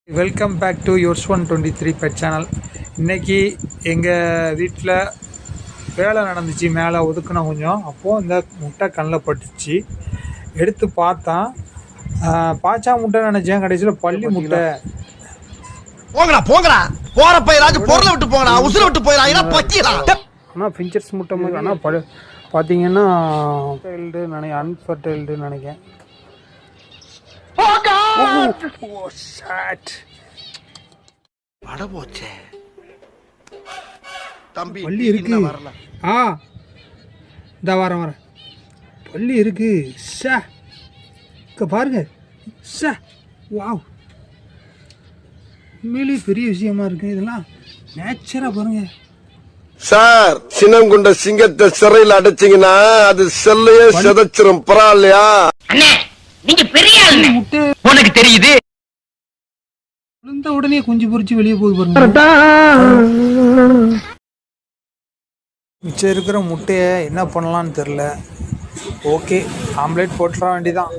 Welcome back to yours 123 pet channel. இன்றைக்கி எங்கள் வீட்டில் வேலை நடந்துச்சு, மேலே ஒதுக்குனா கொஞ்சம். அப்போது இந்த முட்டை கண்ணில் பட்டுச்சு, எடுத்து பார்த்தேன். பாச்சா முட்டை நினச்சேன், கடைசியில் பள்ளி முட்டை. போங்கடா போங்கடா, போறப்ப ஏதாச்சும் பொருளை விட்டு போங்கடா, உசுரை விட்டு போயிடா பத்தியடா. ஆனால் பிஞ்சர்ஸ் முட்டை மாதிரி. ஆனால் பார்த்தீங்கன்னா அன்ஃபர்டைல்டு நினைக்கிறேன். பள்ளி இருக்கு. இந்த வரேன் பள்ளி இருக்கு. பாருங்க, வாவ், உண்மையிலேயே பெரிய விஷயமா இருக்கு இதெல்லாம். நேச்சரா பாருங்க சார். சின்னம் கொண்ட சிங்கத்தை சிறையில் அடைச்சிங்கன்னா அது செல்லையே செதைச்சிரும். பரவாயில்லையா? நீங்க பெரிய முட்டை உனக்கு தெரியுது. விழுந்த உடனே குஞ்சு பொறிச்சு வெளியே போகுது பாருங்க. மிச்சம் இருக்கிற முட்டையை என்ன பண்ணலான்னு தெரில. ஓகே, ஆம்லேட் போட்டுற வேண்டிதான்.